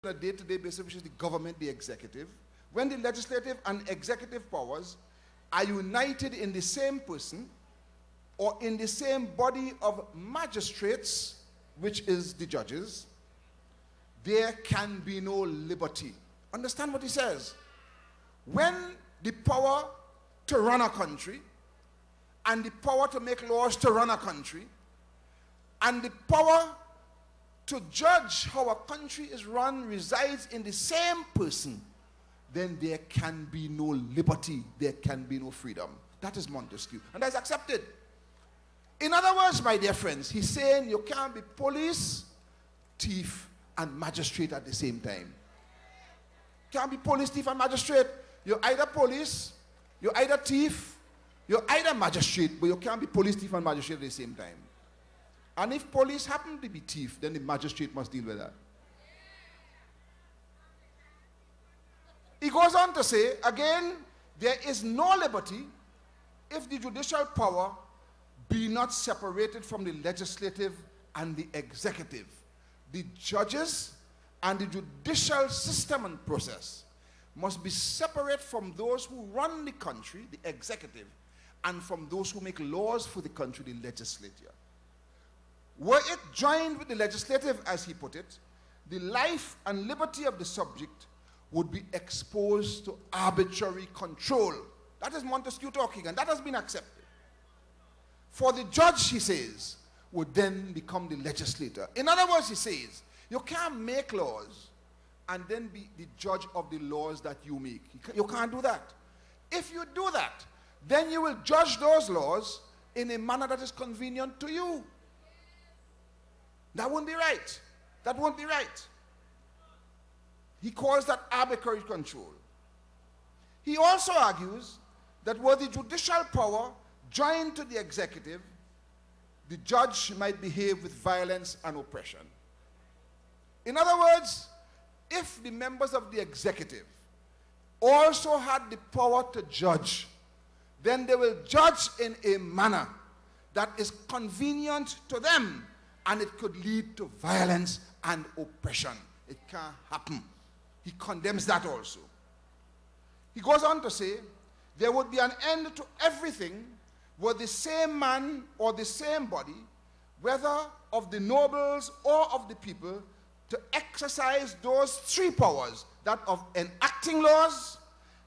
on a day-to-day basis, which is the government, the executive, when the legislative and executive powers are united in the same person or in the same body of magistrates, which is the judges, there can be no liberty. Understand what he says? When the power to run a country and the power to make laws to run a country and the power to judge how a country is run resides in the same person, then there can be no liberty, there can be no freedom. That is Montesquieu, and that's accepted. In other words, my dear friends, he's saying you can't be police, thief, and magistrate at the same time. Can't be police, thief, and magistrate. You're either police, you're either thief, you're either magistrate, but you can't be police, thief, and magistrate at the same time. And if police happen to be thief, then the magistrate must deal with that. He goes on to say, again, there is no liberty if the judicial power be not separated from the legislative and the executive. The judges and the judicial system and process must be separate from those who run the country, the executive, and from those who make laws for the country, the legislature. Were it joined with the legislative, as he put it, the life and liberty of the subject would be exposed to arbitrary control. That is Montesquieu talking, and that has been accepted. For the judge, he says, would then become the legislator. In other words, he says, you can't make laws and then be the judge of the laws that you make. You can't do that. If you do that, then you will judge those laws in a manner that is convenient to you. That wouldn't be right. That won't be right. He calls that arbitrary control. He also argues that were the judicial power joined to the executive, the judge might behave with violence and oppression. In other words, if the members of the executive also had the power to judge, then they will judge in a manner that is convenient to them, and it could lead to violence and oppression. It can't happen. He condemns that also. He goes on to say, there would be an end to everything were the same man or the same body, whether of the nobles or of the people, to exercise those three powers, that of enacting laws,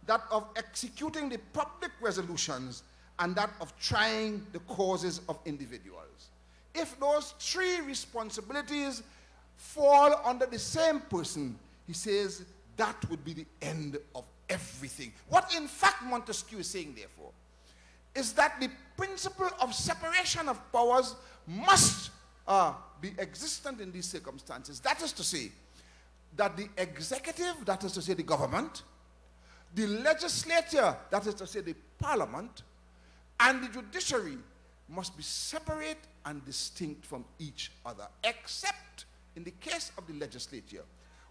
that of executing the public resolutions, and that of trying the causes of individuals. If those three responsibilities fall under the same person, he says that would be the end of everything. What in fact Montesquieu is saying, therefore, is that the principle of separation of powers must be existent in these circumstances. That is to say, that the executive, that is to say the government, the legislature, that is to say the parliament, and the judiciary must be separate and distinct from each other, except in the case of the legislature,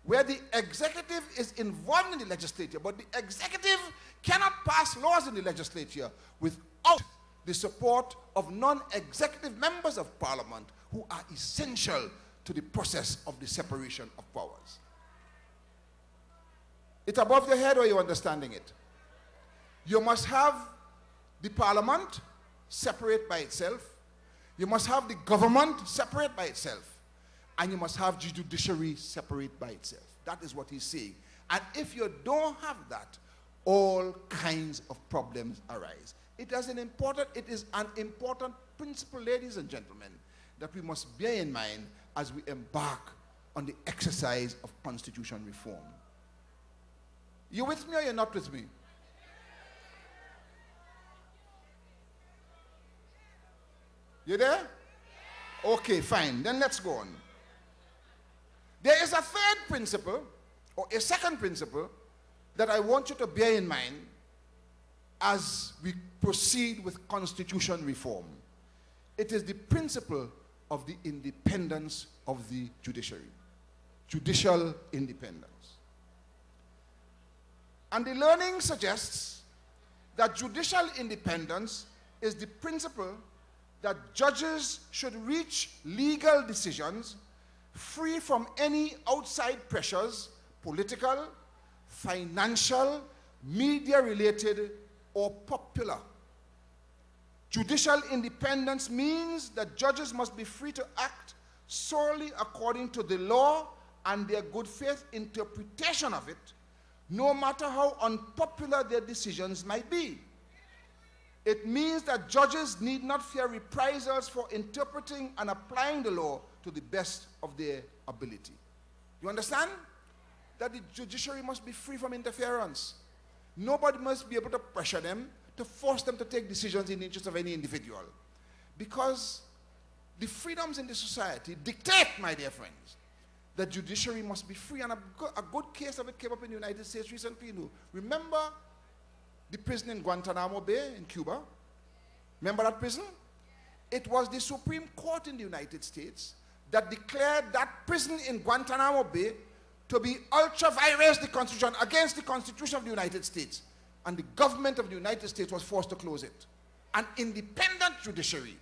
where the executive is involved in the legislature, but the executive cannot pass laws in the legislature without the support of non-executive members of parliament who are essential to the process of the separation of powers. It's above your head, or are you understanding it? You must have the parliament separate by itself. You must have the government separate by itself. And you must have the judiciary separate by itself. That is what he's saying. And if you don't have that, all kinds of problems arise. It is an important principle, ladies and gentlemen, that we must bear in mind as we embark on the exercise of constitution reform. You with me or you're not with me? You there? Okay, fine. Then let's go on. There is a third principle, or a second principle, that I want you to bear in mind as we proceed with constitution reform. It is the principle of the independence of the judiciary. Judicial independence. And the learning suggests that judicial independence is the principle that judges should reach legal decisions free from any outside pressures, political, financial, media-related, or popular. Judicial independence means that judges must be free to act solely according to the law and their good faith interpretation of it, no matter how unpopular their decisions might be. It means that judges need not fear reprisals for interpreting and applying the law to the best of their ability. You understand? That the judiciary must be free from interference. Nobody must be able to pressure them, to force them to take decisions in the interest of any individual. Because the freedoms in the society dictate, my dear friends, that judiciary must be free. And a good case of it came up in the United States recently. Remember the prison in Guantanamo Bay in Cuba? Remember that prison? It was the Supreme Court in the United States that declared that prison in Guantanamo Bay to be ultra-vires the Constitution, against the Constitution of the United States. And the government of the United States was forced to close it. An independent judiciary,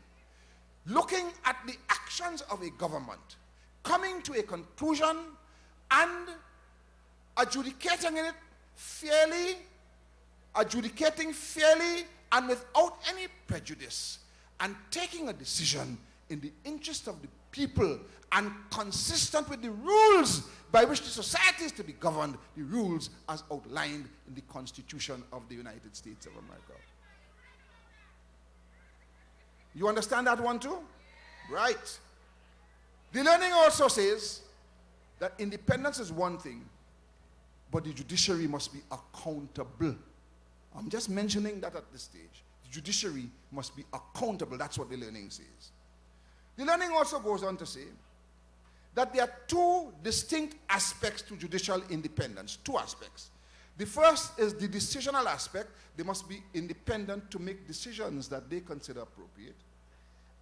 looking at the actions of a government, coming to a conclusion and adjudicating it fairly, adjudicating fairly and without any prejudice, and taking a decision in the interest of the people and consistent with the rules by which the society is to be governed, the rules as outlined in the Constitution of the United States of America. You understand that one too? Right. The learning also says that independence is one thing, but the judiciary must be accountable. I'm just mentioning that at this stage. The judiciary must be accountable. That's what the learning says. The learning also goes on to say that there are two distinct aspects to judicial independence. Two aspects. The first is the decisional aspect. They must be independent to make decisions that they consider appropriate.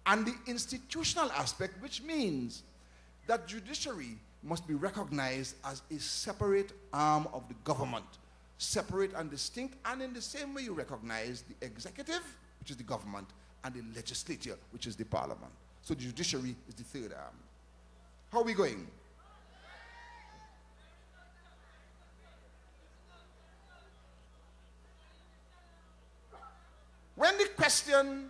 And the institutional aspect, which means that judiciary must be recognized as a separate arm of the government, separate and distinct, and in the same way you recognize the executive, which is the government, and the legislature, which is the parliament. So the judiciary is the third arm. How are we going? When the question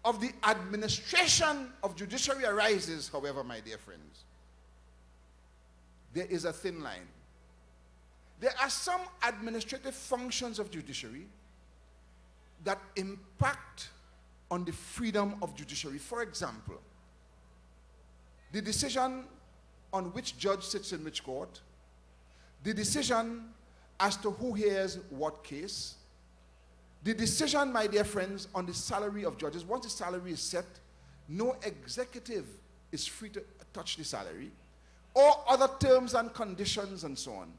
of the administration of judiciary arises, however, my dear friends, there is a thin line. There are some administrative functions of judiciary that impact on the freedom of judiciary. For example, the decision on which judge sits in which court, the decision as to who hears what case, the decision, my dear friends, on the salary of judges. Once the salary is set, no executive is free to touch the salary, or other terms and conditions and so on.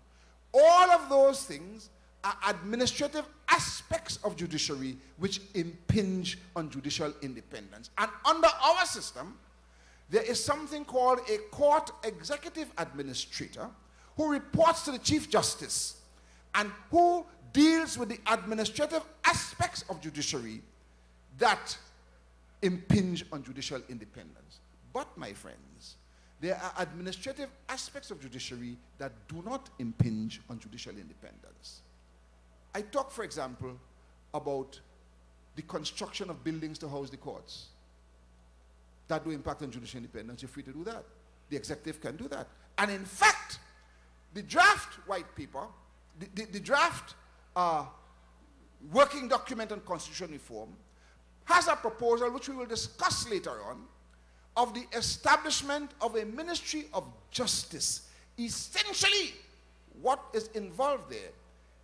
All of those things are administrative aspects of judiciary which impinge on judicial independence. And under our system, there is something called a court executive administrator who reports to the Chief Justice and who deals with the administrative aspects of judiciary that impinge on judicial independence. But, my friends, there are administrative aspects of judiciary that do not impinge on judicial independence. I talk, for example, about the construction of buildings to house the courts. That do impact on judicial independence. You're free to do that. The executive can do that. And in fact, the draft white paper, the draft working document on constitutional reform has a proposal which we will discuss later on of the establishment of a Ministry of Justice. Essentially, what is involved there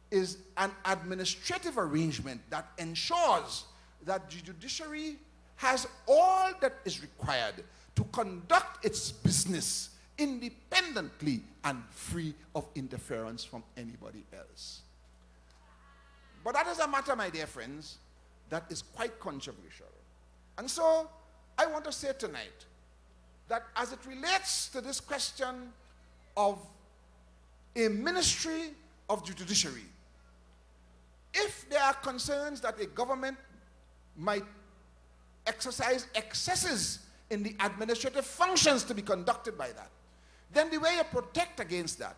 is an administrative arrangement that ensures that the judiciary has all that is required to conduct its business independently and free of interference from anybody else. But that is a matter, my dear friends, that is quite controversial. And so, I want to say tonight that as it relates to this question of a ministry of the judiciary, if there are concerns that a government might exercise excesses in the administrative functions to be conducted by that, then the way you protect against that